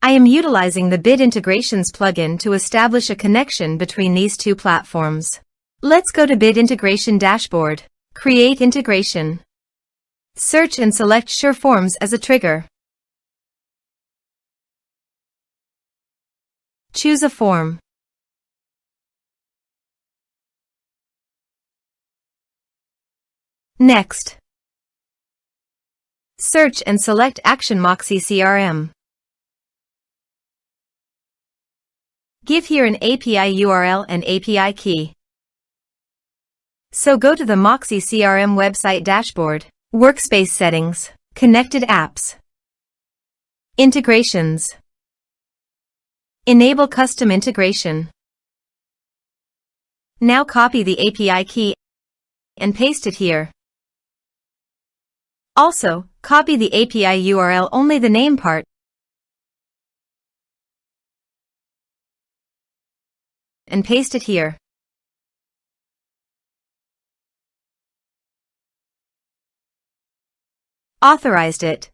I am utilizing the Bit Integrations plugin to establish a connection between these two platforms. Let's go to Bit Integration Dashboard. Create integration. Search and select SureForms as a trigger. Choose a form. Next, search and select Action Moxie CRM. Give here an API URL and API key. So go to the Moxie CRM website dashboard, Workspace Settings, Connected Apps, Integrations. Enable Custom Integration. Now copy the API key and paste it here. Also, copy the API URL, only the name part, and paste it here. Authorized it.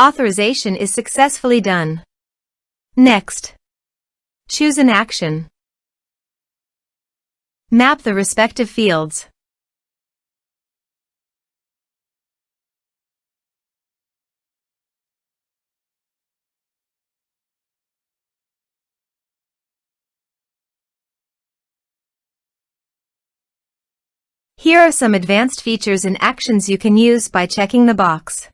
Authorization is successfully done. Next, choose an action. Map the respective fields. Here are some advanced features and actions you can use by checking the box.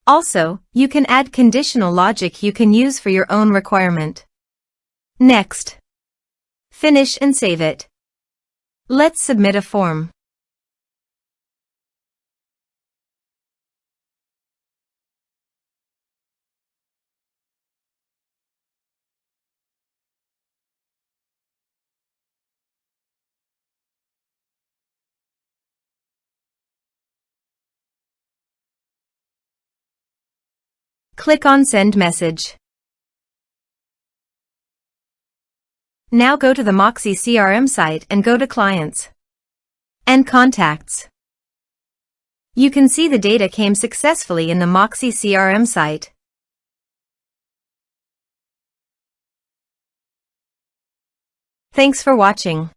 Also, you can add conditional logic you can use for your own requirement. Next, finish and save it. Let's submit a form. Click on Send Message. Now go to the Moxie CRM site and go to Clients and Contacts. You can see the data came successfully in the Moxie CRM site. Thanks for watching.